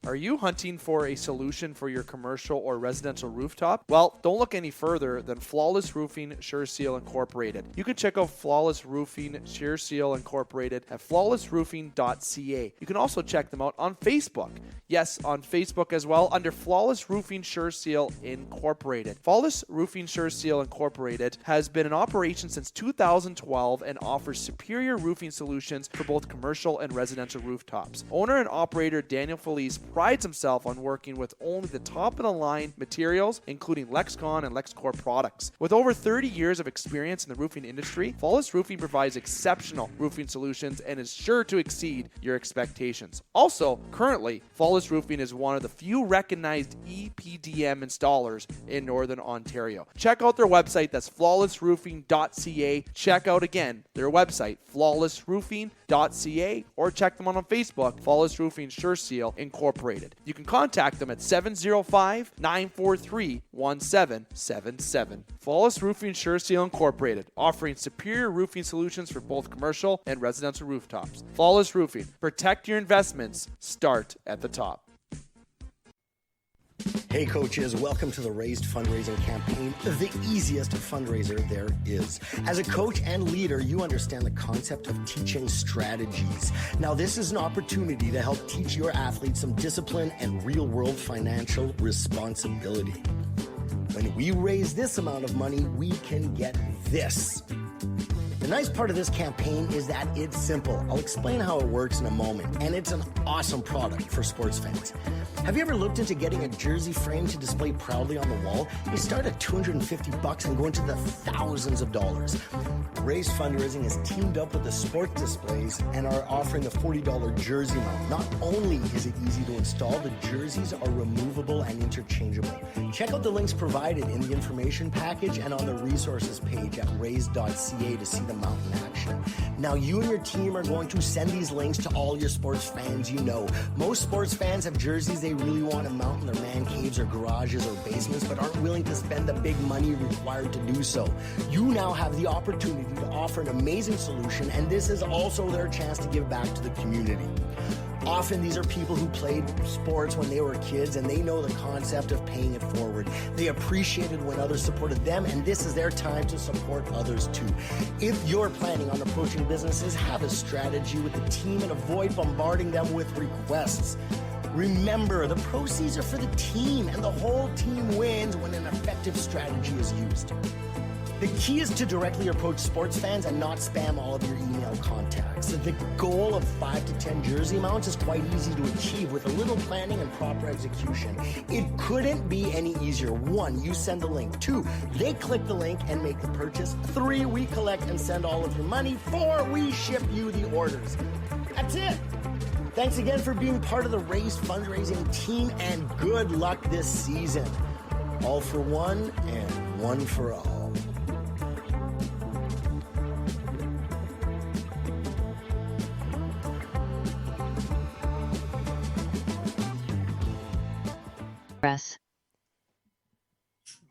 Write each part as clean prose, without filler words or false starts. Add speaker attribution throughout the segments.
Speaker 1: Are you hunting for a solution for your commercial or residential rooftop? Well, don't look any further than Flawless Roofing Sure Seal Incorporated. You can check out Flawless Roofing Sure Seal Incorporated at flawlessroofing.ca. You can also check them out on Facebook. Yes, on Facebook as well under Flawless Roofing Sure Seal Incorporated. Flawless Roofing Sure Seal Incorporated has been in operation since 2012 and offers superior roofing solutions for both commercial and residential rooftops. Owner and operator Daniel Felice prides himself on working with only the top-of-the-line materials, including Lexcon and LexCore products. With over 30 years of experience in the roofing industry, Flawless Roofing provides exceptional roofing solutions and is sure to exceed your expectations. Also, currently, Flawless Roofing is one of the few recognized EPDM installers in Northern Ontario. Check out their website, that's flawlessroofing.ca. Check out again their website, flawlessroofing.ca, or check them out on Facebook, Flawless Roofing Sure Seal Incorporated. You can contact them at 705-943-1777. Flawless Roofing Sure Seal Incorporated, offering superior roofing solutions for both commercial and residential rooftops. Flawless Roofing. Protect your investments. Start at the top.
Speaker 2: Hey coaches, welcome to the Raised Fundraising Campaign, the easiest fundraiser there is. As a coach and leader, you understand the concept of teaching strategies. Now, this is an opportunity to help teach your athletes some discipline and real-world financial responsibility. When we raise this amount of money, we can get this. The nice part of this campaign is that it's simple. I'll explain how it works in a moment, and it's an awesome product for sports fans. Have you ever looked into getting a jersey frame to display proudly on the wall? You start at $250 and go into the thousands of dollars. Raised Fundraising has teamed up with the Sport Displays and are offering the $40 jersey mount. Not only is it easy to install, the jerseys are removable and interchangeable. Check out the links provided in the information package and on the resources page at raised.ca to see the mount in action. Now, you and your team are going to send these links to all your sports fans you know. Most sports fans have jerseys they really want to mount in their man caves or garages or basements, but aren't willing to spend the big money required to do so. You now have the opportunity to offer an amazing solution, and this is also their chance to give back to the community. Often these are people who played sports when they were kids, and they know the concept of paying it forward. They appreciated when others supported them, and this is their time to support others too. If you're planning on approaching businesses, have a strategy with the team and avoid bombarding them with requests. Remember, the proceeds are for the team, and the whole team wins when an effective strategy is used. The key is to directly approach sports fans and not spam all of your email contacts. The goal of 5 to 10 jersey mounts is quite easy to achieve with a little planning and proper execution. It couldn't be any easier. 1, you send the link. 2, they click the link and make the purchase. 3, we collect and send all of your money. 4, we ship you the orders. That's it. Thanks again for being part of the Raised Fundraising team, and good luck this season. All for one and one for all.
Speaker 3: Press.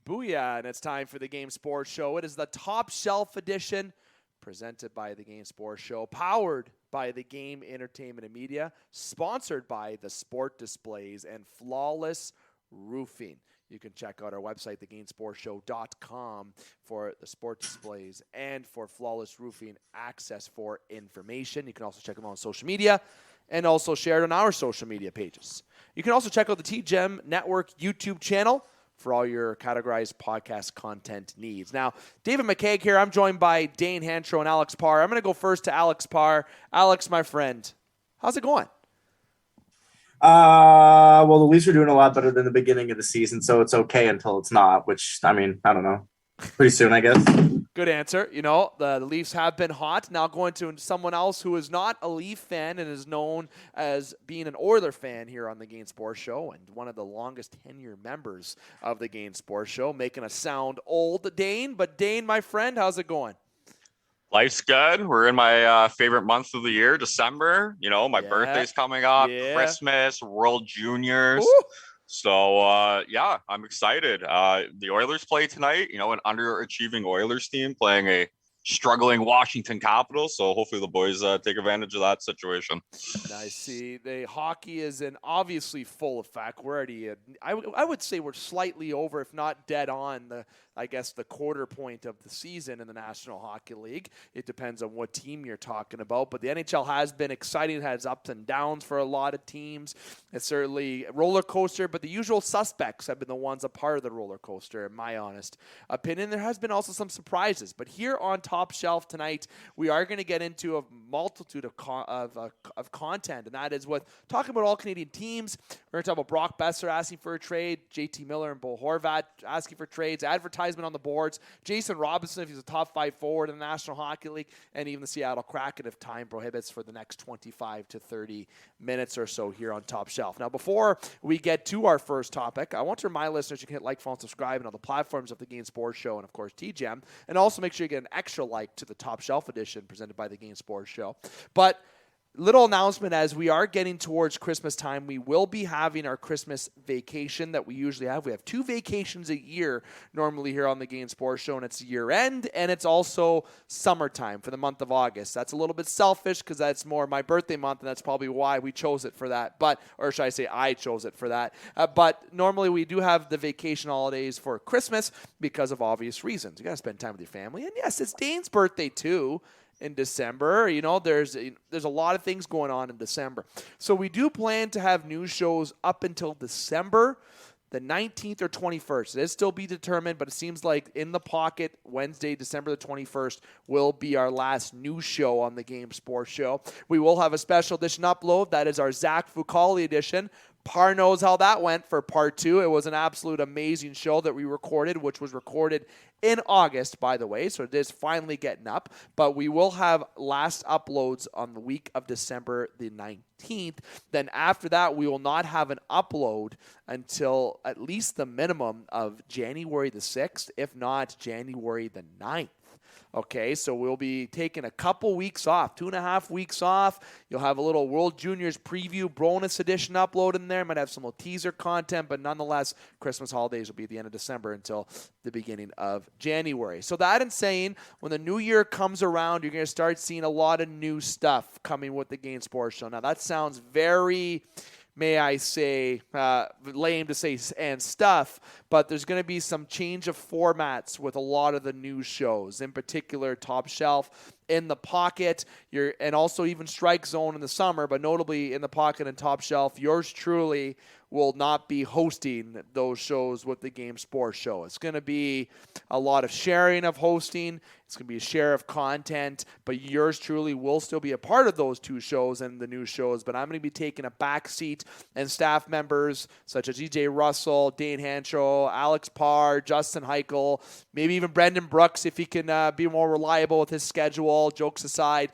Speaker 1: Booyah, and it's time for the Game Sports Show. It is the Top Shelf edition, presented by the Game Sports Show, powered by the Game Entertainment and Media, sponsored by the Sport Displays and Flawless Roofing. You can check out our website, thegamesportshow.com, for the Sport Displays and for Flawless Roofing access for information. You can also check them out on social media and also share it on our social media pages. You can also check out the TGEM Network YouTube channel for all your categorized podcast content needs. Now, David McCaig here. I'm joined by Dane, Hancherow, and Alex Parr. I'm going to go first to Alex Parr. Alex, my friend, how's it going?
Speaker 4: Well, the Leafs are doing a lot better than the beginning of the season, so it's okay until it's not, which, I mean, I don't know. Pretty soon, I guess.
Speaker 1: Good answer. You know, the Leafs have been hot. Now going to someone else who is not a Leaf fan and is known as being an Oiler fan here on the Game Sports Show, and one of the longest tenure members of the Game Sports Show, making us sound old, Dane. But Dane, my friend, how's it going?
Speaker 5: Life's good. We're in my favorite month of the year, December. You know, my birthday's coming up, Christmas, World Juniors.
Speaker 1: Ooh.
Speaker 5: So, yeah, I'm excited. The Oilers play tonight, you know, an underachieving Oilers team playing a struggling Washington Capitals. So hopefully the boys take advantage of that situation.
Speaker 1: I see. The hockey is in obviously full effect. We're already, I would say we're slightly over, if not dead on, the quarter point of the season in the National Hockey League. It depends on what team you're talking about. But the NHL has been exciting. It has ups and downs for a lot of teams. It's certainly a roller coaster, but the usual suspects have been the ones a part of the roller coaster, in my honest opinion. There has been also some surprises. But here on Top Shelf tonight, we are going to get into a multitude of content, and that is with talking about all Canadian teams. We're going to talk about Brock Boeser asking for a trade, JT Miller and Bo Horvat asking for trades, advertisement on the boards, Jason Robertson if he's a top 5 forward in the National Hockey League, and even the Seattle Kraken if time prohibits for the next 25 to 30 minutes or so here on Top Shelf. Now, before we get to our first topic, I want to remind listeners you can hit like, follow, and subscribe on all the platforms of the Game Sports Show and, of course, TGM, and also make sure you get an extra like to the Top Shelf edition presented by the Game Sports Show. But little announcement, as we are getting towards Christmas time, we will be having our Christmas vacation that we usually have. We have 2 vacations a year normally here on the Game Sports Show, and it's year end, and it's also summertime for the month of August. That's a little bit selfish because that's more my birthday month, and that's probably why we chose it for that. But, or should I say I chose it for that. But normally we do have the vacation holidays for Christmas because of obvious reasons. You got to spend time with your family. And yes, it's Dane's birthday too. In December, there's a lot of things going on in December. So we do plan to have new shows up until December the 19th or 21st. It is still be determined, but it seems like in the pocket, Wednesday, December the 21st, will be our last new show on the Game Sports Show. We will have a special edition upload. That is our Zach Fucali edition. Parr knows how that went for part 2. It was an absolute amazing show that we recorded, which was recorded in August, by the way, so it is finally getting up. But we will have last uploads on the week of December the 19th. Then after that, we will not have an upload until at least the minimum of January the 6th, if not January the 9th. Okay, so we'll be taking a couple weeks off, 2.5 weeks off. You'll have a little World Juniors preview bonus edition upload in there. Might have some little teaser content, but nonetheless, Christmas holidays will be at the end of December until the beginning of January. So that in saying, when the new year comes around, you're going to start seeing a lot of new stuff coming with the Game Sports Show. Now, that sounds very, may I say, lame to say and stuff, but there's going to be some change of formats with a lot of the new shows, in particular Top Shelf, In the Pocket, and also even Strike Zone in the summer, but notably In the Pocket and Top Shelf. Yours truly will not be hosting those shows with the Game Sports Show. It's going to be a lot of sharing of hosting. It's going to be a share of content, but yours truly will still be a part of those 2 shows and the new shows. But I'm going to be taking a back seat, and staff members such as EJ Russell, Dane Hancherow, Alex Parr, Justin Heichel, maybe even Brendan Brooks if he can be more reliable with his schedule. Jokes aside,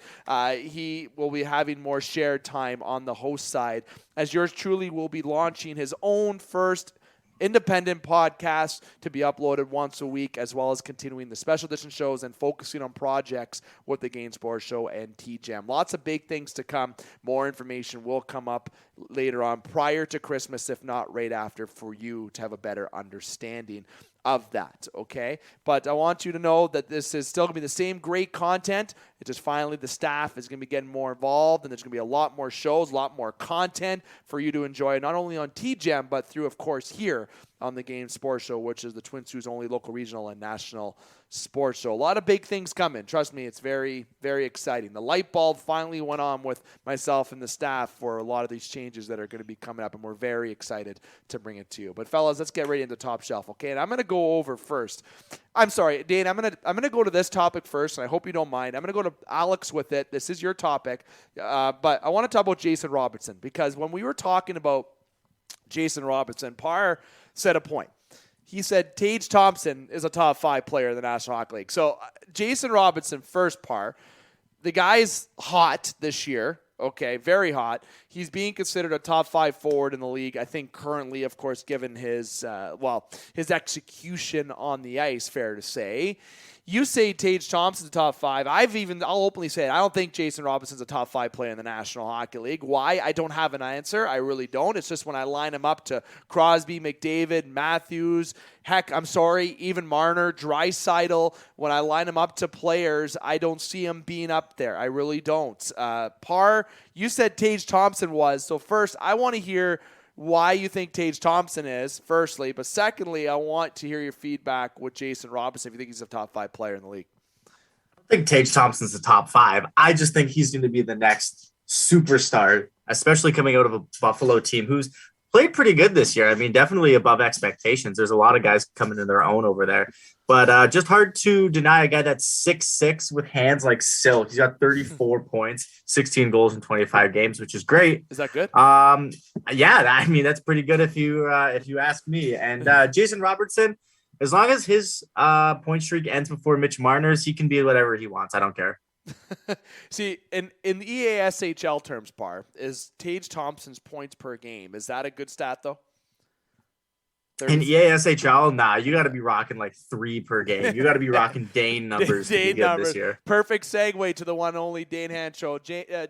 Speaker 1: he will be having more shared time on the host side, as yours truly will be launching his own first independent podcast to be uploaded once a week, as well as continuing the special edition shows and focusing on projects with the Game Sports Show and TGM. Lots of big things to come. More information will come up later on prior to Christmas, if not right after, for you to have a better understanding of that, okay? But I want you to know that this is still going to be the same great content. It's just finally the staff is going to be getting more involved, and there's going to be a lot more shows, a lot more content for you to enjoy, not only on TGM, but through, of course, here on the Game Sports Show, which is the Twin Cities' only local, regional, and national sports show. A lot of big things coming. Trust me, it's very, very exciting. The light bulb finally went on with myself and the staff for a lot of these changes that are going to be coming up, and we're very excited to bring it to you. But fellas, let's get right into Top Shelf, okay? And I'm going to go over first. I'm sorry, Dane, I'm gonna go to this topic first, and I hope you don't mind. I'm going to go to Alex with it. This is your topic. But I want to talk about Jason Robertson, because when we were talking about Jason Robertson, Parr said a point. He said Tage Thompson is a top 5 player in the National Hockey League. So Jason Robertson, first Parr, the guy's hot this year. Okay, very hot. He's being considered a top 5 forward in the league. I think currently, of course, given his execution on the ice, fair to say. You say Tage Thompson's a top 5. I'll openly say it. I don't think Jason Robertson's a top 5 player in the National Hockey League. Why? I don't have an answer. I really don't. It's just when I line him up to Crosby, McDavid, Matthews, heck, I'm sorry, even Marner, Draisaitl, when I line him up to players, I don't see him being up there. I really don't. Parr, you said Tage Thompson was. So first, I want to hear why you think Tage Thompson is, firstly. But secondly, I want to hear your feedback with Jason Robertson if you think he's a top 5 player in the league.
Speaker 4: I think Tage Thompson's the top 5. I just think he's going to be the next superstar, especially coming out of a Buffalo team who's played pretty good this year. I mean, definitely above expectations. There's a lot of guys coming in their own over there. But just hard to deny a guy that's 6'6" with hands like silk. He's got 34 points, 16 goals in 25 games, which is great.
Speaker 1: Is that good?
Speaker 4: Yeah, I mean, that's pretty good if you ask me. And Jason Robertson, as long as his point streak ends before Mitch Marner's, he can be whatever he wants. I don't care.
Speaker 1: See, in the EASHL terms, Parr, is Tage Thompson's points per game. Is that a good stat, though?
Speaker 4: In EASHL, nah, you got to be rocking like 3 per game. You got to be rocking Dane numbers to be good this year.
Speaker 1: Perfect segue to the one and only Dane Hancherow.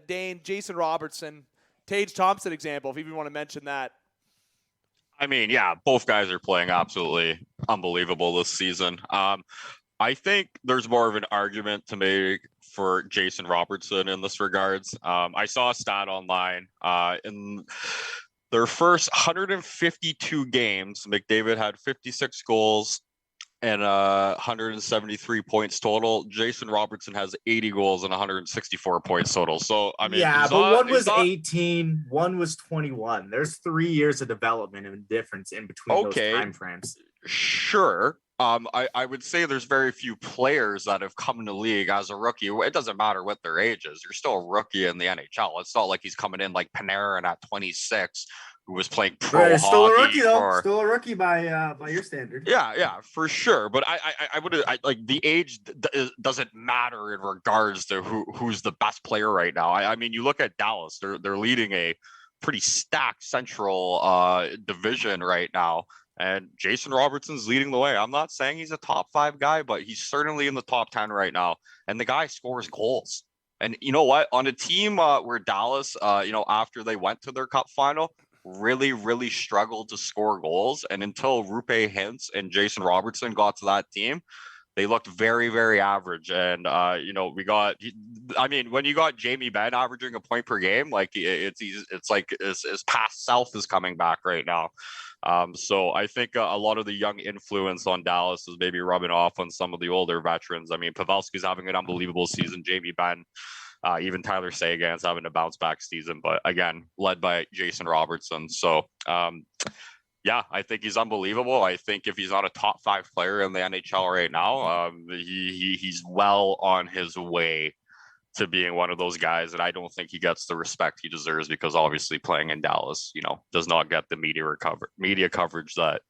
Speaker 1: Dane, Jason Robertson, Tage Thompson example, if you even want to mention that.
Speaker 5: I mean, yeah, both guys are playing absolutely unbelievable this season. I think there's more of an argument to make for Jason Robertson in this regards. I saw a stat online in their first 152 games, McDavid had 56 goals and 173 points total. Jason Robertson has 80 goals and 164 points total. So, I mean,
Speaker 4: yeah, but one was 18, one was 21. There's 3 years of development and difference in between those time frames.
Speaker 5: Sure. I would say there's very few players that have come in the league as a rookie. It doesn't matter what their age is. You're still a rookie in the NHL. It's not like he's coming in like Panarin at 26, who was playing pro hockey.
Speaker 4: Still a rookie, though. Still a rookie by your standard.
Speaker 5: Yeah, for sure. But I would like the age doesn't matter in regards to who's the best player right now. I mean, you look at Dallas. They're leading a pretty stacked Central division right now. And Jason Robertson's leading the way. I'm not saying he's a top 5 guy, but he's certainly in the top 10 right now. And the guy scores goals. And you know what? On a team where Dallas, after they went to their cup final, really, really struggled to score goals. And until Rupe Hintz and Jason Robertson got to that team, they looked very, very average. And, when you got Jamie Benn averaging a point per game, like it's like his past self is coming back right now. So I think a lot of the young influence on Dallas is maybe rubbing off on some of the older veterans. I mean, Pavelski's having an unbelievable season. Jamie Benn, even Tyler Seguin's having a bounce back season, but again, led by Jason Robertson. So, yeah, I think he's unbelievable. I think if he's not a top 5 player in the NHL right now, he's well on his way to being one of those guys. And I don't think he gets the respect he deserves because obviously playing in Dallas, does not get the media coverage that,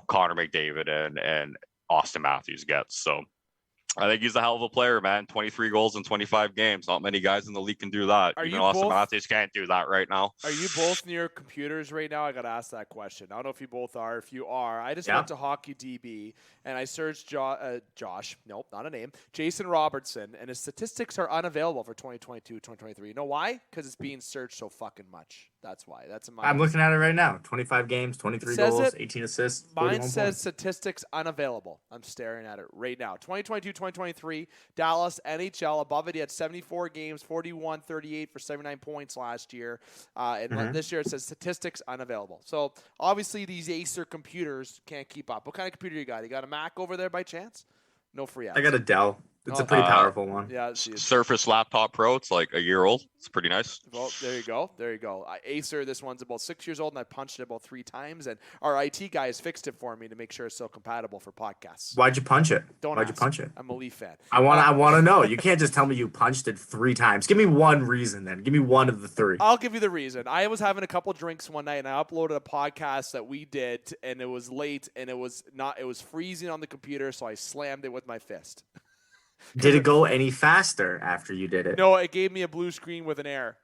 Speaker 5: Connor McDavid and Austin Matthews gets. So I think he's a hell of a player, man. 23 goals in 25 games. Not many guys in the league can do that. Austin Matthews can't do that right now.
Speaker 1: Are you both near computers right now? I got to ask that question. I don't know if you both are. If you are, I just went to Hockey DB and I searched Josh. Nope, not a name. Jason Robertson, and his statistics are unavailable for 2022, 2023. You know why? Because it's being searched so fucking much. That's why. I'm
Speaker 4: looking at it right now. 25 games, 23 goals, 18 assists.
Speaker 1: Mine says
Speaker 4: points.
Speaker 1: Statistics unavailable. I'm staring at it right now. 2022, 2023, Dallas, NHL. Above it, he had 74 games, 41, 38 for 79 points last year. And this year it says statistics unavailable. So obviously these Acer computers can't keep up. What kind of computer you got? You got a Mac over there by chance? No free apps.
Speaker 4: I got a Dell. It's a pretty powerful one.
Speaker 1: Yeah,
Speaker 5: Surface Laptop Pro. It's like a year old. It's pretty nice.
Speaker 1: Well, there you go. Acer, this one's about 6 years old, and I punched it about 3 times. And our IT guy has fixed it for me to make sure it's still compatible for podcasts.
Speaker 4: Why'd you punch it?
Speaker 1: Why'd you punch it? I'm a Leaf fan.
Speaker 4: I want to know. You can't just tell me you punched it 3 times. Give me one reason then. Give me one of the 3.
Speaker 1: I'll give you the reason. I was having a couple drinks one night, and I uploaded a podcast that we did, and it was late, and it was freezing on the computer, so I slammed it with my fist.
Speaker 4: Did it go any faster after you did it?
Speaker 1: No, it gave me a blue screen with an error.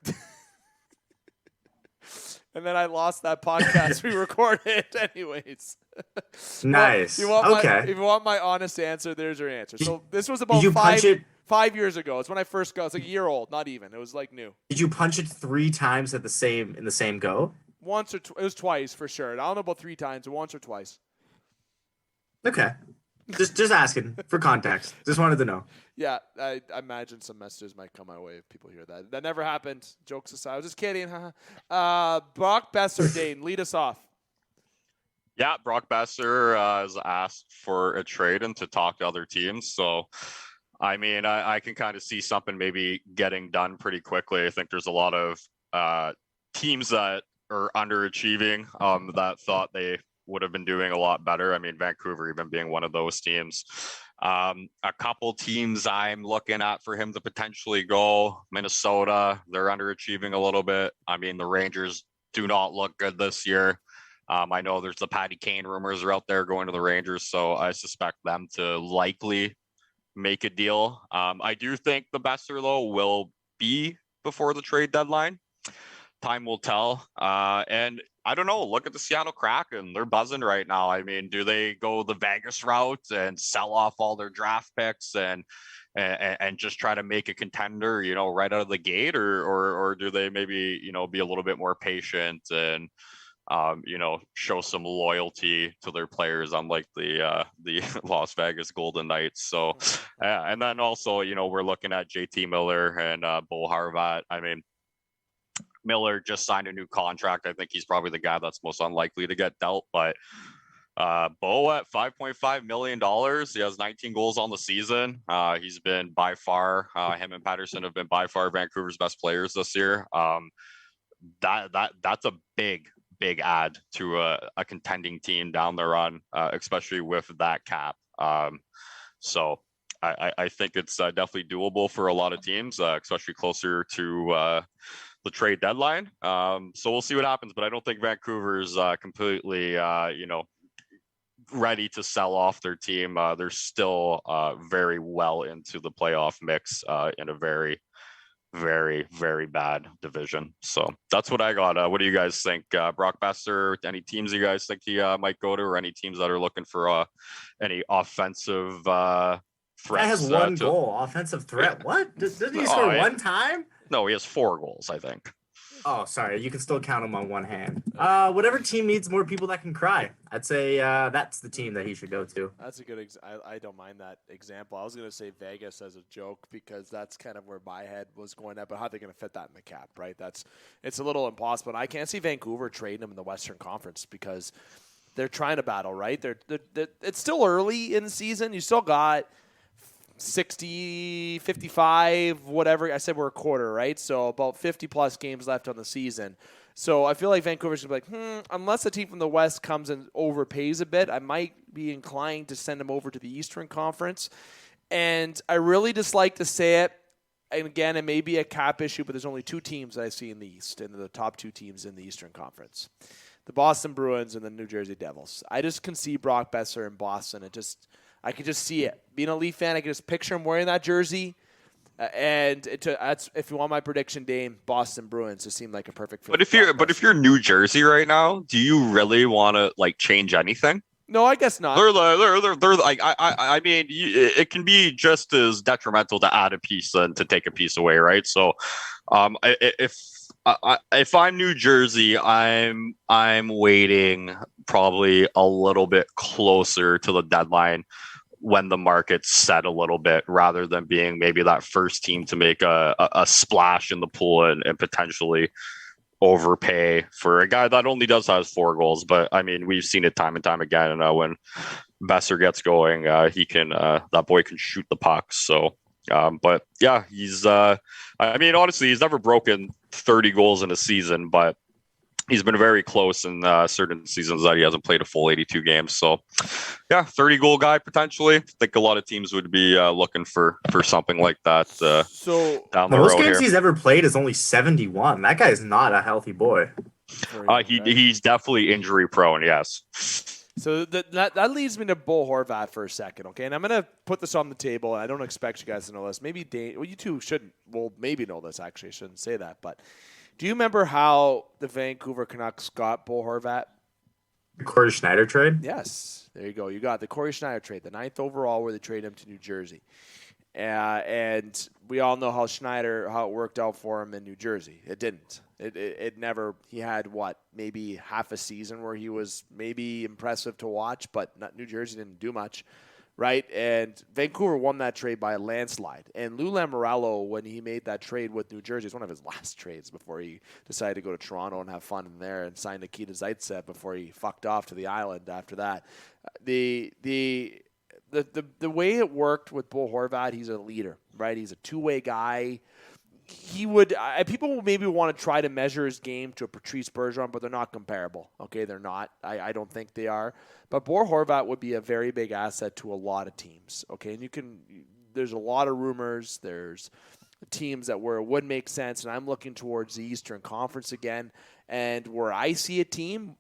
Speaker 1: And then I lost that podcast we recorded anyways.
Speaker 4: Nice.
Speaker 1: If you want my honest answer, there's your answer. So this was about
Speaker 4: Did you punch it?
Speaker 1: 5 years ago. It's when I first got. It's like a year old, not even. It was like new.
Speaker 4: Did you punch it 3 times in the same go?
Speaker 1: Once or it was twice for sure. I don't know about 3 times, but once or twice.
Speaker 4: Okay. Just asking for context. Just wanted to know.
Speaker 1: Yeah, I imagine some messages might come my way if people hear that. That never happened. Jokes aside. I was just kidding. Brock Boeser, Dane, lead us off.
Speaker 5: Yeah, Brock Boeser has asked for a trade and to talk to other teams. So, I mean, I can kind of see something maybe getting done pretty quickly. I think there's a lot of teams that are underachieving that thought they would have been doing a lot better. I mean, Vancouver even being one of those teams. A couple teams I'm looking at for him to potentially go. Minnesota, they're underachieving a little bit. I mean, the Rangers do not look good this year. I know there's the Patty Kane rumors are out there going to the Rangers, so I suspect them to likely make a deal. I do think the Boeser, though, will be before the trade deadline. Time will tell. And I don't know. Look at the Seattle Kraken. They're buzzing right now. I mean, do they go the Vegas route and sell off all their draft picks and just try to make a contender, you know, right out of the gate, or do they maybe, you know, be a little bit more patient and you know, show some loyalty to their players, unlike the Las Vegas Golden Knights. So, and then also, you know, we're looking at JT Miller and Bo Horvat. I mean, Miller just signed a new contract. I think he's probably the guy that's most unlikely to get dealt. But Bo at $5.5 million. He has 19 goals on the season. He's been by far, him and Patterson have been by far Vancouver's best players this year. That's a big add to a contending team down the run, especially with that cap. So I think it's definitely doable for a lot of teams, especially closer to the trade deadline. So we'll see what happens, but I don't think Vancouver's completely, you know, ready to sell off their team. They're still very well into the playoff mix in a very, very, very bad division. So that's what I got. What do you guys think? Brock Boeser, any teams you guys think he might go to, or any teams that are looking for any offensive threats?
Speaker 4: Guy has one goal, offensive threat. What? Doesn't he score one time?
Speaker 5: No, he has 4 goals, I think.
Speaker 4: Oh, sorry. You can still count him on one hand. Whatever team needs more people that can cry, I'd say that's the team that he should go to.
Speaker 1: That's a good I don't mind that example. I was going to say Vegas as a joke because that's kind of where my head was going at, but how are they going to fit that in the cap, right? It's a little impossible. And I can't see Vancouver trading him in the Western Conference because they're trying to battle, right? They're it's still early in the season. You still got 60, 55, whatever. I said we're a quarter, right? So about 50-plus games left on the season. So I feel like Vancouver's going to be like, unless a team from the West comes and overpays a bit, I might be inclined to send him over to the Eastern Conference. And I really dislike to say it. And again, it may be a cap issue, but there's only 2 teams that I see in the East, and the top 2 teams in the Eastern Conference. The Boston Bruins and the New Jersey Devils. I just can see Brock Boeser in Boston. I could just see it. Being a Leaf fan, I can just picture him wearing that jersey. That's if you want my prediction, Dane, Boston Bruins just seem like a perfect fit.
Speaker 5: If you're New Jersey right now, do you really want to like change anything?
Speaker 1: No, I guess not.
Speaker 5: They're like I mean, it can be just as detrimental to add a piece than to take a piece away, right? So, if I'm New Jersey, I'm waiting probably a little bit closer to the deadline when the market's set a little bit, rather than being maybe that first team to make a splash in the pool and potentially overpay for a guy that only has 4 goals. But I mean, we've seen it time and time again. When Boeser gets going, he can that boy can shoot the puck. So, but yeah, he's I mean, honestly, he's never broken 30 goals in a season, but he's been very close in certain seasons that he hasn't played a full 82 games. So, yeah, 30-goal guy potentially. I think a lot of teams would be looking for something like that.
Speaker 1: So
Speaker 5: down the
Speaker 4: most
Speaker 5: road
Speaker 4: games
Speaker 5: here.
Speaker 4: he's ever played is only 71. That guy is not a healthy boy.
Speaker 5: He's definitely injury prone. Yes.
Speaker 1: So that leads me to Bo Horvat for a second, okay? And I'm going to put this on the table. I don't expect you guys to know this. Maybe Dane, well, you two shouldn't, well, maybe know this, actually. I shouldn't say that. But Do you remember how the Vancouver Canucks got Bo Horvat?
Speaker 4: The Corey Schneider trade?
Speaker 1: Yes. There you go. You got the Corey Schneider trade, the 9th overall where they traded him to New Jersey. And we all know how it worked out for him in New Jersey. It didn't. It never, he had maybe half a season where he was maybe impressive to watch, but New Jersey didn't do much, right? And Vancouver won that trade by a landslide. And Lou Lamoriello, when he made that trade with New Jersey, it's one of his last trades before he decided to go to Toronto and have fun in there and sign Nikita Zaitsev before he fucked off to the island after that. The way it worked with Bo Horvat, he's a leader, right? He's a two-way guy. People will maybe want to try to measure his game to a Patrice Bergeron, but they're not comparable. Okay, they're not. I don't think they are. But Bo Horvat would be a very big asset to a lot of teams. Okay, and there's a lot of rumors. There's teams where it would make sense, and I'm looking towards the Eastern Conference again. And where I see a team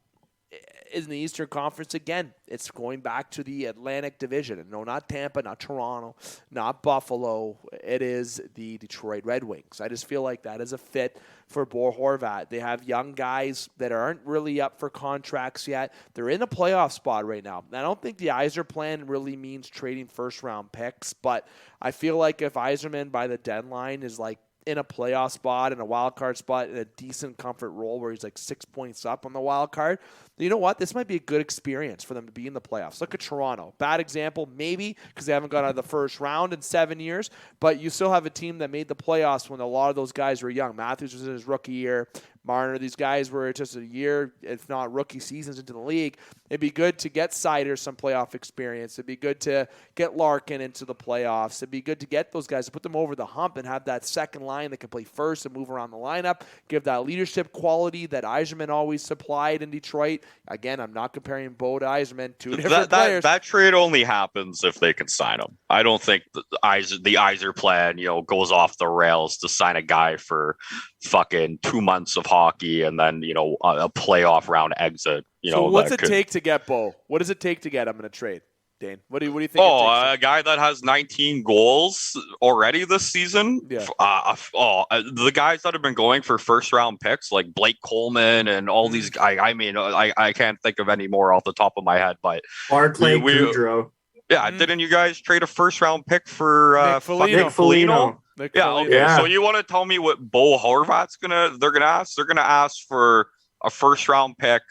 Speaker 1: is in the Eastern Conference again. It's going back to the Atlantic Division. No, not Tampa, not Toronto, not Buffalo. It is the Detroit Red Wings. I just feel like that is a fit for Bo Horvat. They have young guys that aren't really up for contracts yet. They're in a playoff spot right now. I don't think the Yzer plan really means trading first-round picks, but I feel like if Yzerman by the deadline is in a playoff spot, in a wild card spot, in a decent comfort role where he's 6 points up on the wild card, you know what? This might be a good experience for them to be in the playoffs. Look at Toronto. Bad example, maybe, because they haven't got out of the first round in 7 years, but you still have a team that made the playoffs when a lot of those guys were young. Matthews was in his rookie year. Marner, these guys were just a year, if not rookie seasons into the league. It'd be good to get Seider some playoff experience. It'd be good to get Larkin into the playoffs. It'd be good to get those guys, to put them over the hump and have that second line that can play first and move around the lineup, give that leadership quality that Yzerman always supplied in Detroit. Again, I'm not comparing Bo to Yzerman, two different players.
Speaker 5: That trade only happens if they can sign him. I don't think the Yzer plan, goes off the rails to sign a guy for fucking 2 months of hockey and then, a playoff round exit.
Speaker 1: So what's it take to get Bo? What does it take to get him in a trade, Dane? What do you think?
Speaker 5: A guy that has 19 goals already this season.
Speaker 1: Yeah.
Speaker 5: The guys that have been going for first round picks like Blake Coleman and all these guys. I can't think of any more off the top of my head, but
Speaker 4: Barclay Goodrow.
Speaker 5: Yeah, didn't you guys trade a first round pick for
Speaker 4: Nick Foligno?
Speaker 5: Okay. So you want to tell me what Bo Horvat's they're gonna ask? They're gonna ask for a first round pick,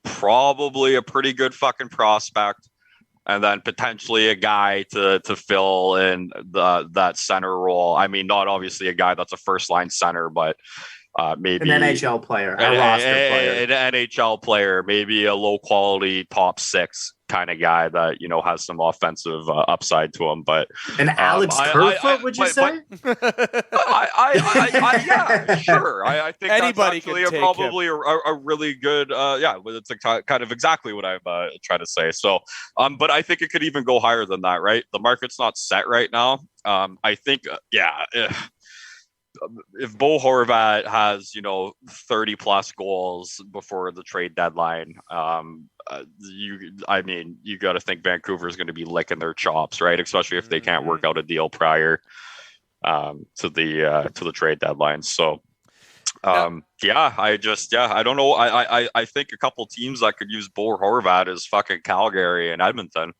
Speaker 5: probably a pretty good fucking prospect, and then potentially a guy to fill in that center role. I mean, not obviously a guy that's a first line center, but maybe
Speaker 4: an NHL player, a roster player,
Speaker 5: an NHL player, maybe a low quality top six kind of guy that has some offensive upside to him. But
Speaker 4: an Alex Kerfoot, would you say?
Speaker 5: Yeah, sure. I think
Speaker 1: anybody
Speaker 5: that's actually probably a really good. It's kind of exactly what I'm trying to say. So, but I think it could even go higher than that. Right, the market's not set right now. I think, if Bo Horvat has 30 plus goals before the trade deadline, you got to think Vancouver is going to be licking their chops, right? Especially if they can't work out a deal prior to the trade deadline. So I don't know. I think a couple teams that could use Bo Horvat is fucking Calgary and Edmonton.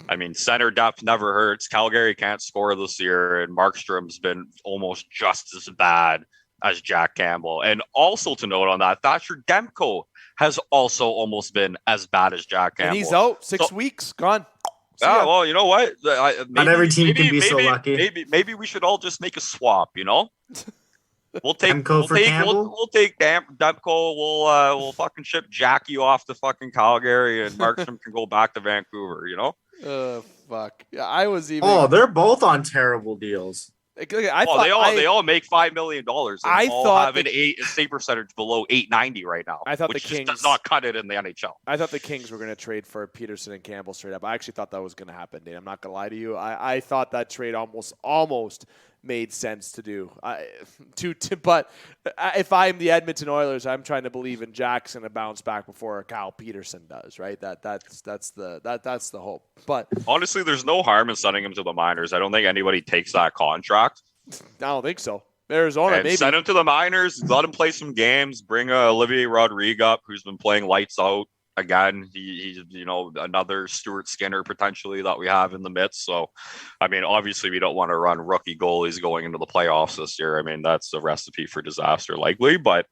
Speaker 5: I mean, center depth never hurts. Calgary can't score this year, and Markstrom's been almost just as bad as Jack Campbell. And also to note on that, Thatcher Demko has also almost been as bad as Jack Campbell.
Speaker 1: And he's out 6 weeks, gone.
Speaker 5: Yeah, well, you know what?
Speaker 4: Not every team can be so lucky.
Speaker 5: Maybe we should all just make a swap, We'll take
Speaker 4: Demko for Campbell?
Speaker 5: We'll take Demko. We'll fucking ship Jackie off to fucking Calgary, and Markstrom can go back to Vancouver.
Speaker 1: Fuck. Yeah, I was even.
Speaker 4: Oh, they're both on terrible deals.
Speaker 5: They all make $5 million. I thought have a save percentage below 890 right now.
Speaker 1: I thought
Speaker 5: which
Speaker 1: the Kings
Speaker 5: does not cut it in the NHL.
Speaker 1: I thought the Kings were going to trade for Peterson and Campbell straight up. I actually thought that was going to happen, Dane. I'm not going to lie to you. I thought that trade almost made sense to do. But if I'm the Edmonton Oilers, I'm trying to believe in Jackson to bounce back before Kyle Peterson does. Right? That's the hope. But
Speaker 5: honestly, there's no harm in sending him to the minors. I don't think anybody takes that contract.
Speaker 1: I don't think so. Arizona,
Speaker 5: And
Speaker 1: maybe.
Speaker 5: send him to the minors. Let him play some games. Bring Olivier Rodrigue up, who's been playing lights out. Again, he's another Stuart Skinner potentially that we have in the midst. So, I mean, obviously we don't want to run rookie goalies going into the playoffs this year. I mean, that's a recipe for disaster likely. But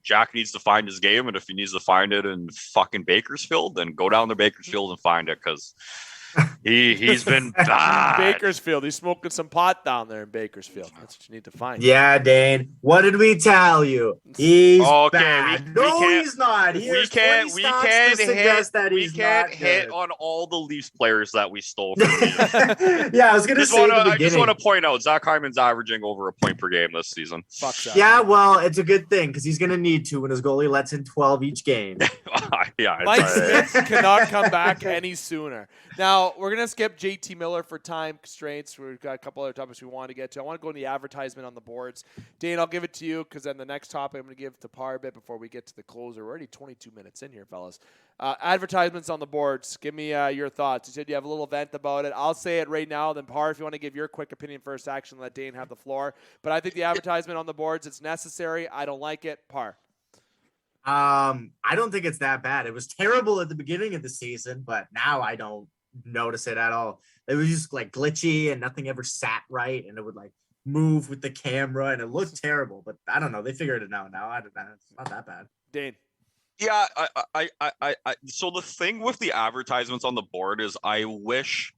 Speaker 5: Jack needs to find his game, and if he needs to find it in fucking Bakersfield, then go down to Bakersfield and find it, because he's been bad.
Speaker 1: Bakersfield. He's smoking some pot down there in Bakersfield. That's what you need to find.
Speaker 4: Yeah, Dane. What did we tell you? He's
Speaker 5: Okay,
Speaker 4: bad. He's not.
Speaker 5: We can't hit on all the Leafs players that we stole from you.
Speaker 4: Yeah, I was gonna say
Speaker 5: I just want to point out Zach Hyman's averaging over a point per game this season.
Speaker 1: Fuck that.
Speaker 4: Yeah, well, it's a good thing because he's gonna need to when his goalie lets in 12 each game.
Speaker 5: Yeah,
Speaker 1: Mike Smith cannot come back any sooner. Now, we're going to skip JT Miller for time constraints. We've got a couple other topics we want to get to. I want to go into the advertisement on the boards. Dane, I'll give it to you because then the next topic I'm going to give to Parr a bit before we get to the closer. We're already 22 minutes in here, fellas. Advertisements on the boards. Give me your thoughts. You said you have a little vent about it. I'll say it right now. Then, Parr, if you want to give your quick opinion first, action, let Dane have the floor. But I think the advertisement on the boards, it's necessary. I don't like it. Parr.
Speaker 4: I don't think it's that bad. It was terrible at the beginning of the season, but now I don't notice it at all. It was just like glitchy and nothing ever sat right, and it would like move with the camera, and it looked terrible. But I don't know. They figured it out now. It's not that bad.
Speaker 1: Dane.
Speaker 5: Yeah, so the thing with the advertisements on the board is I wish,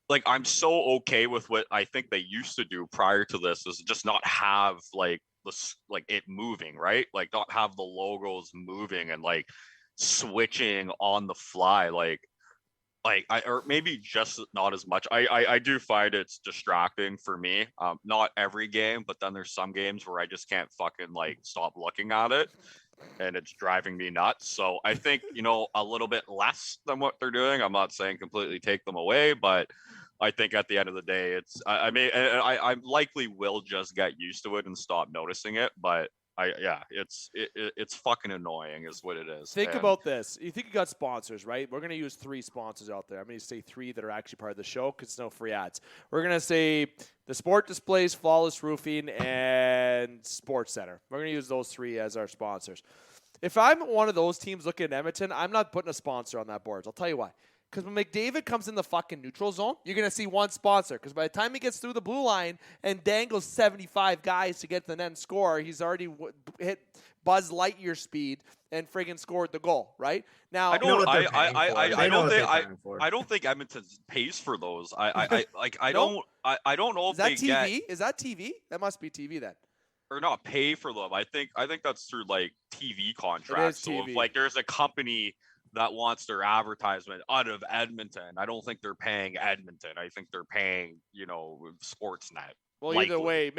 Speaker 5: like, I'm so okay with what I think they used to do prior to this, is just not have like it moving, right? Like, not have the logos moving and like switching on the fly, or maybe just not as much. I do find it's distracting for me. Not every game, but then there's some games where I just can't fucking like stop looking at it, and it's driving me nuts. So I think, a little bit less than what they're doing. I'm not saying completely take them away, but I think at the end of the day, I likely will just get used to it and stop noticing it. But it's fucking annoying is what it is.
Speaker 1: Think about this. You think you got sponsors, right? We're going to use 3 sponsors out there. I'm going to say 3 that are actually part of the show because it's no free ads. We're going to say the Sport Displays, Flawless Roofing, and Sports Center. We're going to use those 3 as our sponsors. If I'm one of those teams looking at Edmonton, I'm not putting a sponsor on that board. I'll tell you why. Because when McDavid comes in the fucking neutral zone, you're going to see one sponsor. Because by the time he gets through the blue line and dangles 75 guys to get to the net and score, he's already hit Buzz Lightyear speed and friggin' scored the goal, right? Now,
Speaker 5: I don't think Edmonton pays for those. I don't know if
Speaker 1: is that
Speaker 5: they
Speaker 1: TV?
Speaker 5: get,
Speaker 1: is that TV? That must be TV then.
Speaker 5: or not pay for them. I think that's through like TV contracts.
Speaker 1: TV.
Speaker 5: So if like there's a company that wants their advertisement out of Edmonton, I don't think they're paying Edmonton. I think they're paying, Sportsnet.
Speaker 1: Well,
Speaker 5: likely.
Speaker 1: Either way,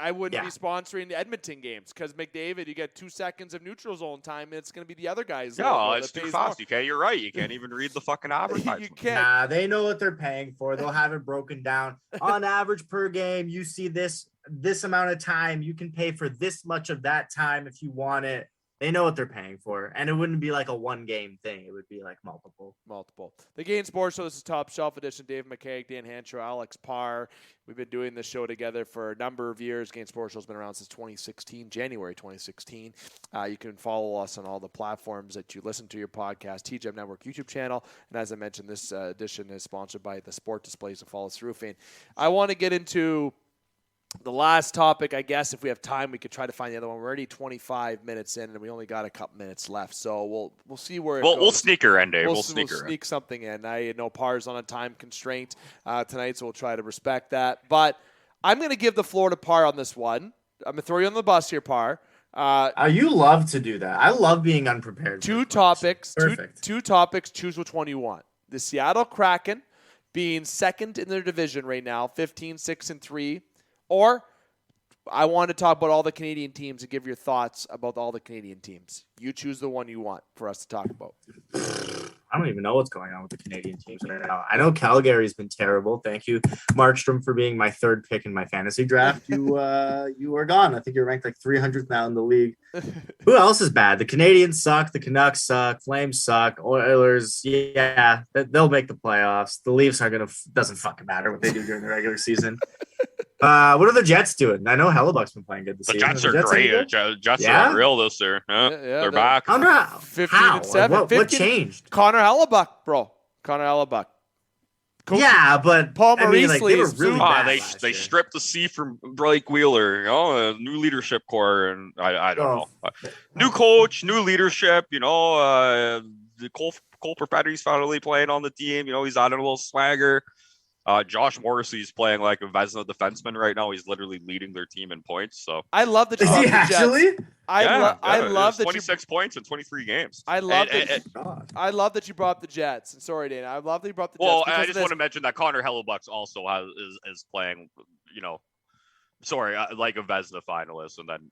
Speaker 1: I wouldn't be sponsoring the Edmonton games because McDavid, you get 2 seconds of neutral zone time, and it's going to be the other guys.
Speaker 5: No, it's too fast. Okay, you're right. You can't even read the fucking advertisement.
Speaker 1: You can't.
Speaker 4: Nah, they know what they're paying for. They'll have it broken down. On average per game, you see this amount of time. You can pay for this much of that time if you want it. They know what they're paying for, and it wouldn't be like a 1-game thing. It would be like multiple.
Speaker 1: The Gain Sports Show, this is Top Shelf Edition. Dave McCaig, Dan Hancherow, Alex Parr. We've been doing this show together for a number of years. Gain Sports Show has been around since 2016, January 2016. You can follow us on all the platforms that you listen to your podcast, TGM Network YouTube channel. And as I mentioned, this edition is sponsored by the Sport Displays of Flawless Roofing. I want to get into the last topic. I guess if we have time, we could try to find the other one. We're already 25 minutes in, and we only got a couple minutes left. So we'll see where it goes.
Speaker 5: We'll sneak her in, Dave. We'll
Speaker 1: sneak something in. I know Parr's on a time constraint tonight, so we'll try to respect that. But I'm going to give the floor to Parr on this one. I'm going to throw you on the bus here, Parr.
Speaker 4: You love to do that. I love being unprepared.
Speaker 1: 2 topics.
Speaker 4: Perfect.
Speaker 1: Two topics. Choose which one you want. The Seattle Kraken being second in their division right now, 15-6-3. Or I want to talk about all the Canadian teams and give your thoughts about all the Canadian teams. You choose the one you want for us to talk about.
Speaker 4: I don't even know what's going on with the Canadian teams right now. I know Calgary's been terrible. Thank you, Markstrom, for being my 3rd pick in my fantasy draft. You are gone. I think you're ranked like 300th now in the league. Who else is bad? The Canadians suck. The Canucks suck. Flames suck. Oilers, they'll make the playoffs. The Leafs are doesn't fucking matter what they do during the regular season. What are the Jets doing? I know Hellebuck's been playing good this
Speaker 5: The
Speaker 4: season.
Speaker 5: Jets are great. Jets are unreal this year. Yeah, they're back.
Speaker 4: I'm not
Speaker 1: 15
Speaker 4: how?
Speaker 1: and 7.
Speaker 4: Like, what
Speaker 1: 15
Speaker 4: changed?
Speaker 1: Connor Hellebuck, bro. Connor Hellebuck.
Speaker 4: Yeah, but
Speaker 1: Paul
Speaker 4: I mean, like, they were
Speaker 1: Maurice
Speaker 4: really
Speaker 1: Lee's-
Speaker 4: bad
Speaker 5: They
Speaker 4: last
Speaker 5: they
Speaker 4: year.
Speaker 5: stripped the C from Blake Wheeler. A new leadership core, and I don't know. New coach, new leadership. The Cole Perfetti's finally playing on the team. He's adding a little swagger. Josh Morrissey's playing like a Vezina defenseman right now. He's literally leading their team in points. So
Speaker 1: I love that you
Speaker 4: Is
Speaker 1: brought
Speaker 4: he
Speaker 1: the Jets.
Speaker 4: actually?
Speaker 1: I love that
Speaker 5: 26 points in 23 games.
Speaker 1: I love
Speaker 5: And-
Speaker 1: that.
Speaker 5: and-
Speaker 1: I love that you brought up the Jets. And sorry, Dane. I love that you brought up the
Speaker 5: Well,
Speaker 1: Jets. because
Speaker 5: I
Speaker 1: of
Speaker 5: just
Speaker 1: this.
Speaker 5: want to mention that Connor Hellebuck also is playing. Like a Vezina finalist, and then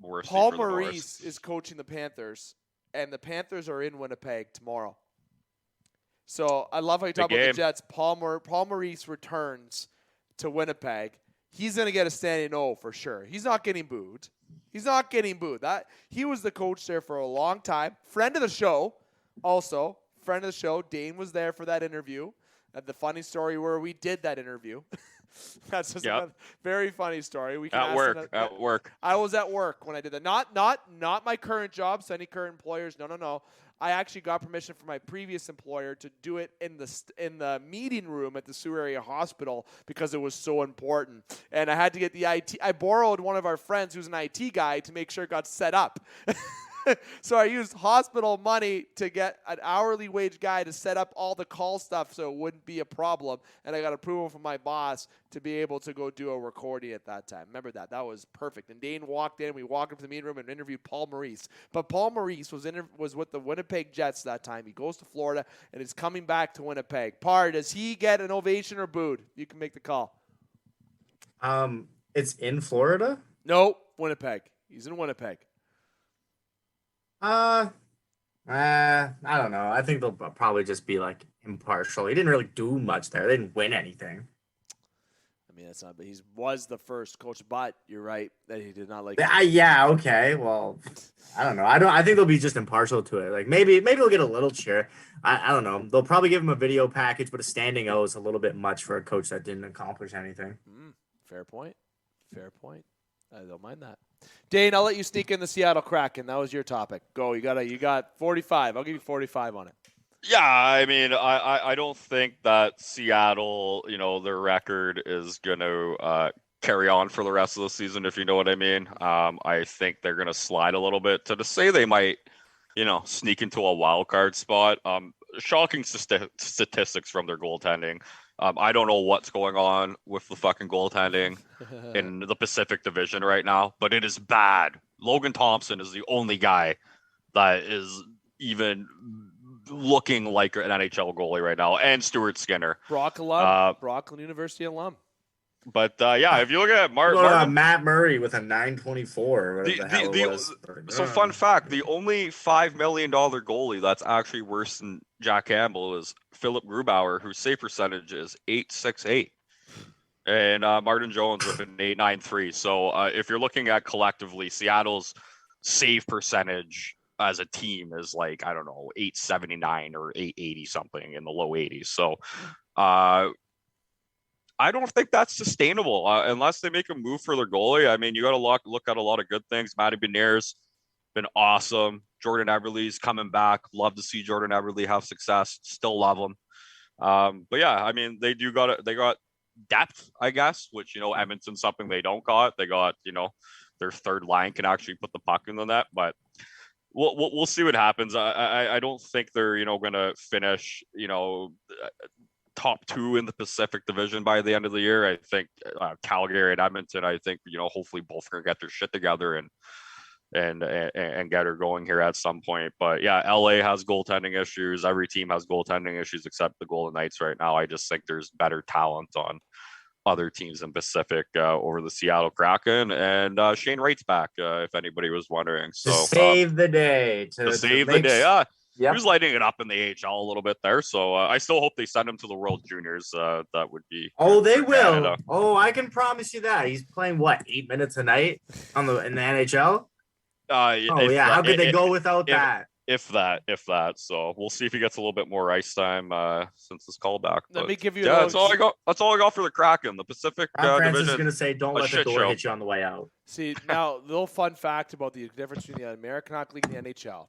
Speaker 5: Morrissey
Speaker 1: Paul
Speaker 5: for the Norris.
Speaker 1: Maurice is coaching the Panthers, and the Panthers are in Winnipeg tomorrow. So I love how you talk
Speaker 5: Big
Speaker 1: about the
Speaker 5: game.
Speaker 1: Jets. Paul Maurice returns to Winnipeg. He's going to get a standing O for sure. He's not getting booed. He was the coach there for a long time. Friend of the show, also. Friend of the show. Dane was there for that interview. The funny story where we did that interview. That's just a very funny story. We can
Speaker 5: At work.
Speaker 1: I was at work when I did that. Not my current job, so any current employers. No. I actually got permission from my previous employer to do it in the meeting room at the Sioux Area Hospital because it was so important. And I had to get the IT. I borrowed one of our friends who's an IT guy to make sure it got set up. So I used hospital money to get an hourly wage guy to set up all the call stuff so it wouldn't be a problem. And I got approval from my boss to be able to go do a recording at that time. Remember that. That was perfect. And Dane walked in. We walked up to the meeting room and interviewed Paul Maurice. But Paul Maurice was with the Winnipeg Jets that time. He goes to Florida and is coming back to Winnipeg. Parr, does he get an ovation or booed? You can make the call.
Speaker 4: It's in Florida?
Speaker 1: No, Winnipeg. He's in Winnipeg.
Speaker 4: I don't know. I think they'll probably just be like impartial. He didn't really do much there. They didn't win anything.
Speaker 1: I mean, that's not. But he was the first coach. But you're right that he did not like.
Speaker 4: Yeah. Okay. Well, I don't know. I think they'll be just impartial to it. Like maybe they'll get a little cheer. I don't know. They'll probably give him a video package, but a standing O is a little bit much for a coach that didn't accomplish anything.
Speaker 1: Fair point. I don't mind that. Dane, I'll let you sneak in the Seattle Kraken. That was your topic. Go. You got 45. I'll give you 45 on it.
Speaker 5: Yeah, I mean, I don't think that Seattle, their record is going to carry on for the rest of the season, if you know what I mean. I think they're going to slide a little bit to say they might, sneak into a wild card spot. Shocking statistics from their goaltending. I don't know what's going on with the fucking goaltending in the Pacific Division right now, but it is bad. Logan Thompson is the only guy that is even looking like an NHL goalie right now, and Stuart Skinner.
Speaker 1: Brock alum. Brockland University alum.
Speaker 5: But if you look at
Speaker 4: Matt Murray with a 924.
Speaker 5: So fun fact, the only $5 million goalie that's actually worse than Jack Campbell is Philip Grubauer, whose save percentage is .868. And Martin Jones with an .893. So if you're looking at collectively, Seattle's save percentage as a team is like, I don't know, .879 or .880 something in the low 80s. So I don't think that's sustainable unless they make a move for their goalie. I mean, you got to look at a lot of good things. Matty Beniers been awesome. Jordan Eberle's coming back. Love to see Jordan Eberle have success. Still love him. But yeah, I mean, they got depth, I guess, which, Edmonton's something they don't got. They got, their third line can actually put the puck in the net, but we'll see what happens. I don't think they're, going to finish, top two in the Pacific Division by the end of the year. I think Calgary and Edmonton, hopefully both are going to get their shit together and get her going here at some point. But yeah, LA has goaltending issues. Every team has goaltending issues except the Golden Knights right now. I just think there's better talent on other teams in Pacific over the Seattle Kraken. And Shane Wright's back, if anybody was wondering. So
Speaker 4: save the day.
Speaker 5: To save the day. Yep. He was lighting it up in the AHL a little bit there, so I still hope they send him to the World Juniors. That would be.
Speaker 4: Oh, they will. Canada. Oh, I can promise you that. He's playing 8 minutes a night in the NHL. How could they go without that?
Speaker 5: if that. So we'll see if he gets a little bit more ice time since this callback.
Speaker 1: Let me give you
Speaker 5: that's all I got. That's all I got for the Kraken. The Pacific
Speaker 4: Francis is
Speaker 5: Division.
Speaker 4: going to say, don't let the
Speaker 5: shit
Speaker 4: door
Speaker 5: show.
Speaker 4: hit you on the way out.
Speaker 1: See, now, a little fun fact about the difference between the American Hockey League and the NHL.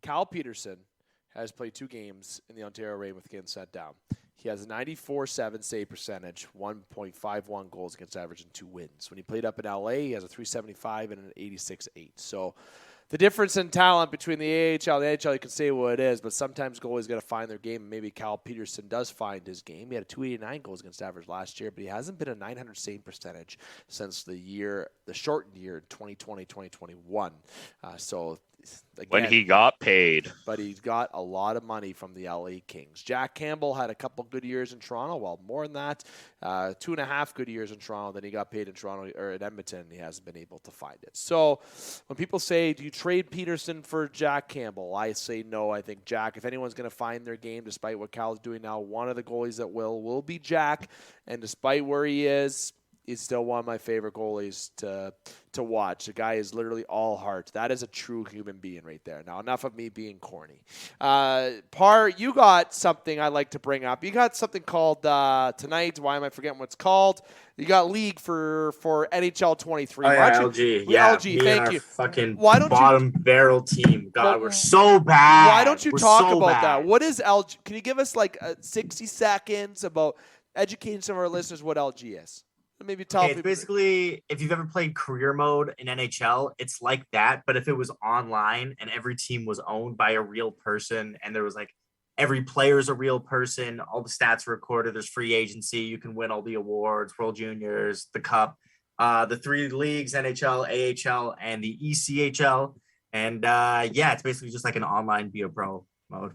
Speaker 1: Cal Peterson has played 2 games in the Ontario Reign with getting set down. He has a 94.7 save percentage, 1.51 goals against average, and 2 wins. When he played up in LA, he has a 375 and an 86.8. So the difference in talent between the AHL and the NHL, you can say what it is, but sometimes goalies got to find their game. Maybe Cal Peterson does find his game. He had a 289 goals against average last year, but he hasn't been a 900 save percentage since the shortened year, 2020-2021. So again,
Speaker 5: when he got paid.
Speaker 1: But he got a lot of money from the LA Kings. Jack Campbell had a couple good years in Toronto. Well, more than that, 2.5 good years in Toronto. Then he got paid in Toronto or in Edmonton. He hasn't been able to find it. So when people say, do you trade Peterson for Jack Campbell? I say no. I think Jack, if anyone's going to find their game, despite what Cal's doing now, one of the goalies that will be Jack. And despite where he is, he's still one of my favorite goalies to watch. The guy is literally all heart. That is a true human being right there. Now, enough of me being corny. Parr, you got something I'd like to bring up. You got something called tonight. Why am I forgetting what it's called? You got league for NHL 23.
Speaker 4: Oh, yeah, LG. Yeah,
Speaker 1: LG, thank you.
Speaker 4: Fucking bottom barrel team. God, we're so bad.
Speaker 1: Why don't you talk
Speaker 4: so
Speaker 1: about
Speaker 4: bad.
Speaker 1: that? What is LG? Can you give us like 60 seconds about educating some of our listeners what LG is? Maybe tell
Speaker 4: it's basically, if you've ever played career mode in NHL, it's like that. But if it was online and every team was owned by a real person and there was like every player is a real person, all the stats are recorded, there's free agency, you can win all the awards, World Juniors, the Cup, the 3 leagues, NHL, AHL, and the ECHL. And it's basically just like an online Be a Pro mode.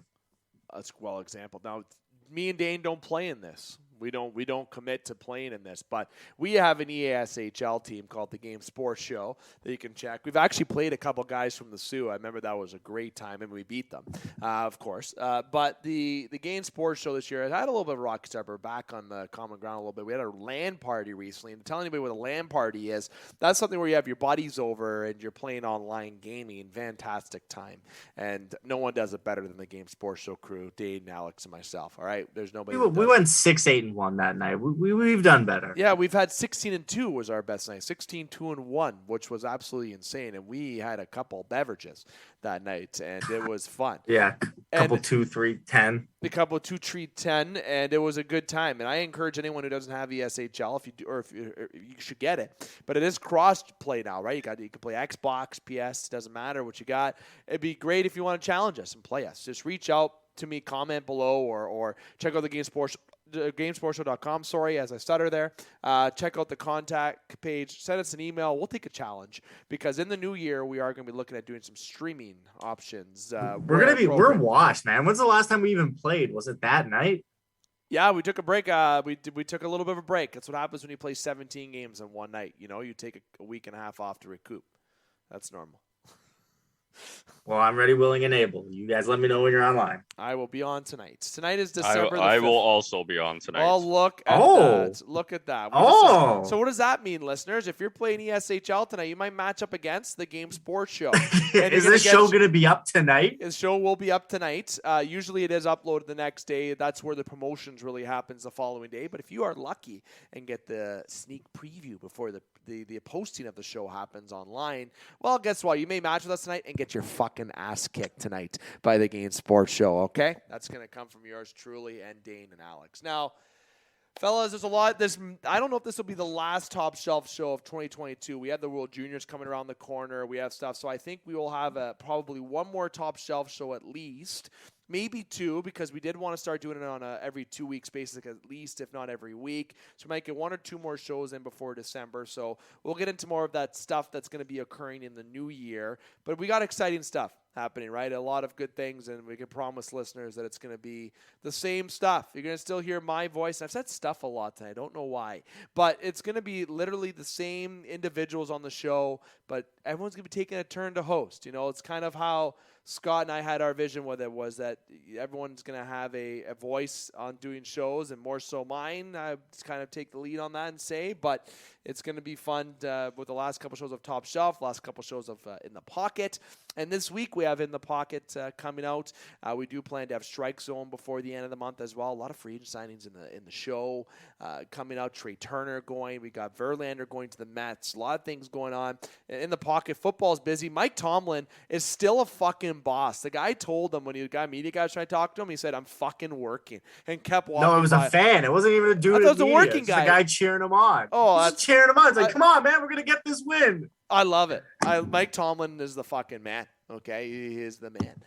Speaker 1: That's a well example. Now, me and Dane don't play in this. We don't commit to playing in this, but we have an EASHL team called the Game Sports Show that you can check. We've actually played a couple guys from the Sioux. I remember that was a great time, and we beat them, of course. But the Game Sports Show this year, I had a little bit of a rocky start. We're back on the common ground a little bit. We had a LAN party recently, and to tell anybody what a LAN party is, that's something where you have your buddies over and you're playing online gaming. Fantastic time, and no one does it better than the Game Sports Show crew, Dane, Alex, and myself. All right, there's nobody.
Speaker 4: We went 6-8-1 that night. We've done better.
Speaker 1: Yeah, we've had 16-2 was our best night. 16-2-1, which was absolutely insane. And we had a couple beverages that night, and it was fun.
Speaker 4: Yeah, couple 2, 3, 10.
Speaker 1: A couple 2, 3, 10, and it was a good time. And I encourage anyone who doesn't have ESHL, if you do, or you should get it. But it is cross play now, right? You can play Xbox, PS, doesn't matter what you got. It'd be great if you want to challenge us and play us. Just reach out to me, comment below, or check out the GameSportsShow.com, as I stutter there. Check out the contact page. Send us an email. We'll take a challenge because in the new year, we are going to be looking at doing some streaming options.
Speaker 4: We're washed, man. When's the last time we even played? Was it that night?
Speaker 1: Yeah, we took a break. We took a little bit of a break. That's what happens when you play 17 games in one night. You know, you take a week and a half off to recoup. That's normal.
Speaker 4: Well, I'm ready, willing, and able. You guys let me know when you're online.
Speaker 1: I will be on tonight. Tonight is December the 5th.
Speaker 5: I will also be on tonight.
Speaker 1: Oh, look at that. Look at that. So what does that mean, listeners? If you're playing ESHL tonight, you might match up against the Game Sports Show.
Speaker 4: Is this show going to be up tonight?
Speaker 1: The show will be up tonight. Usually it is uploaded the next day. That's where the promotions really happens the following day. But if you are lucky and get the sneak preview before the posting of the show happens online, well, guess what? You may match with us tonight and get your fucking ass kicked tonight by the Game Sports Show, okay? That's going to come from yours truly and Dane and Alex. Now, fellas, there's a lot. I don't know if this will be the last Top Shelf show of 2022. We have the World Juniors coming around the corner. We have stuff. So I think we will have probably one more Top Shelf show at least. Maybe 2, because we did want to start doing it on a every 2 weeks basis, at least, if not every week. So we might get 1 or 2 more shows in before December. So we'll get into more of that stuff that's going to be occurring in the new year. But we got exciting stuff happening, right? A lot of good things, and we can promise listeners that it's going to be the same stuff. You're going to still hear my voice. I've said stuff a lot tonight. I don't know why. But it's going to be literally the same individuals on the show, but everyone's going to be taking a turn to host. You know, it's kind of how Scott and I had our vision with it was that everyone's going to have a voice on doing shows, and more so mine. I just kind of take the lead on that and say, but it's going to be fun with the last couple shows of Top Shelf, last couple shows of In the Pocket. And this week we have In the Pocket coming out. We do plan to have Strike Zone before the end of the month as well. A lot of free agent signings in the show coming out. Trey Turner going. We got Verlander going to the Mets. A lot of things going on. In the Pocket, football's busy. Mike Tomlin is still a fucking boss. The guy told him when the media guy was trying to talk to him, he said, "I'm fucking working," and kept walking.
Speaker 4: No, it was a fan. It wasn't even a dude.
Speaker 1: I thought it was a
Speaker 4: media.
Speaker 1: working
Speaker 4: It's
Speaker 1: guy.
Speaker 4: the guy cheering him on.
Speaker 1: Oh,
Speaker 4: He's just cheering him on. It's like, come on, man, we're gonna get this win.
Speaker 1: I love it. Mike Tomlin is the fucking man. Okay, he is the man.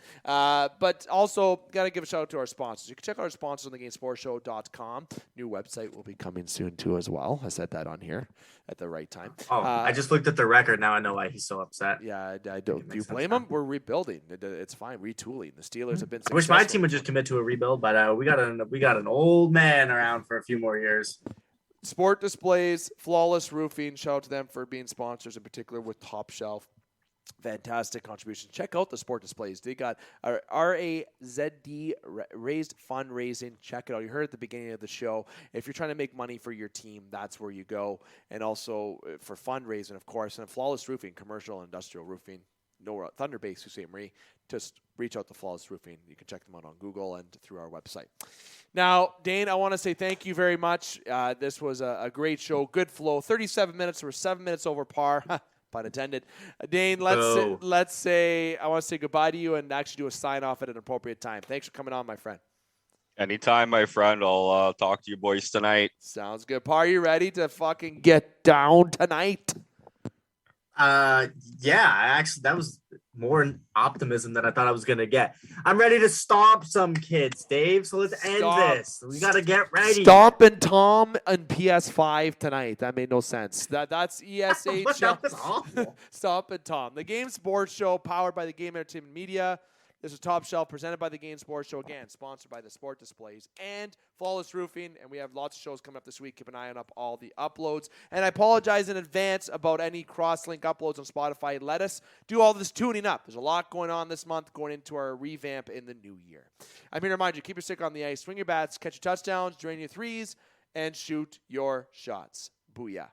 Speaker 1: But also, got to give a shout out to our sponsors. You can check out our sponsors on thegamesportshow.com. New website will be coming soon, too, as well. I said that on here at the right time.
Speaker 4: Oh, I just looked at the record. Now I know why he's so upset.
Speaker 1: Yeah, I don't. Do you blame him? We're rebuilding. It's fine. Retooling. The Steelers have been
Speaker 4: I wish my team would just commit to a rebuild, but we got an old man around for a few more years. Sport
Speaker 1: Displays, Flawless Roofing. Shout out to them for being sponsors, in particular with Top Shelf. Fantastic contribution. Check out the Sport Displays. They got RAZD, Raised Fundraising. Check it out. You heard at the beginning of the show. If you're trying to make money for your team, that's where you go. And also for fundraising, of course. And Flawless Roofing, commercial and industrial roofing. No Thunder Bay, Sault Ste. Marie. Just reach out to Flawless Roofing. You can check them out on Google and through our website. Now, Dane, I want to say thank you very much. This was a great show. Good flow. 37 minutes. We're 7 minutes over par. Pun intended. Dane, let's say I want to say goodbye to you and actually do a sign off at an appropriate time. Thanks for coming on, my friend.
Speaker 5: Anytime, my friend. I'll talk to you boys tonight.
Speaker 1: Sounds good. Par, you ready to fucking get down tonight?
Speaker 4: Yeah, actually, that was more optimism than I thought I was gonna get. I'm ready to stomp some kids, Dave. So let's end this. We gotta get ready.
Speaker 1: Stomping Tom and PS5 tonight. That made no sense. That's ESH.
Speaker 4: That was awful.
Speaker 1: Stomping Tom. The Game Sports Show, powered by the Game Entertainment Media. This is Top Shelf, presented by the Game Sports Show. Again, sponsored by the Sport Displays and Flawless Roofing. And we have lots of shows coming up this week. Keep an eye on all the uploads. And I apologize in advance about any cross-link uploads on Spotify. Let us do all this tuning up. There's a lot going on this month, going into our revamp in the new year. I'm here to remind you, keep your stick on the ice, swing your bats, catch your touchdowns, drain your threes, and shoot your shots. Booyah.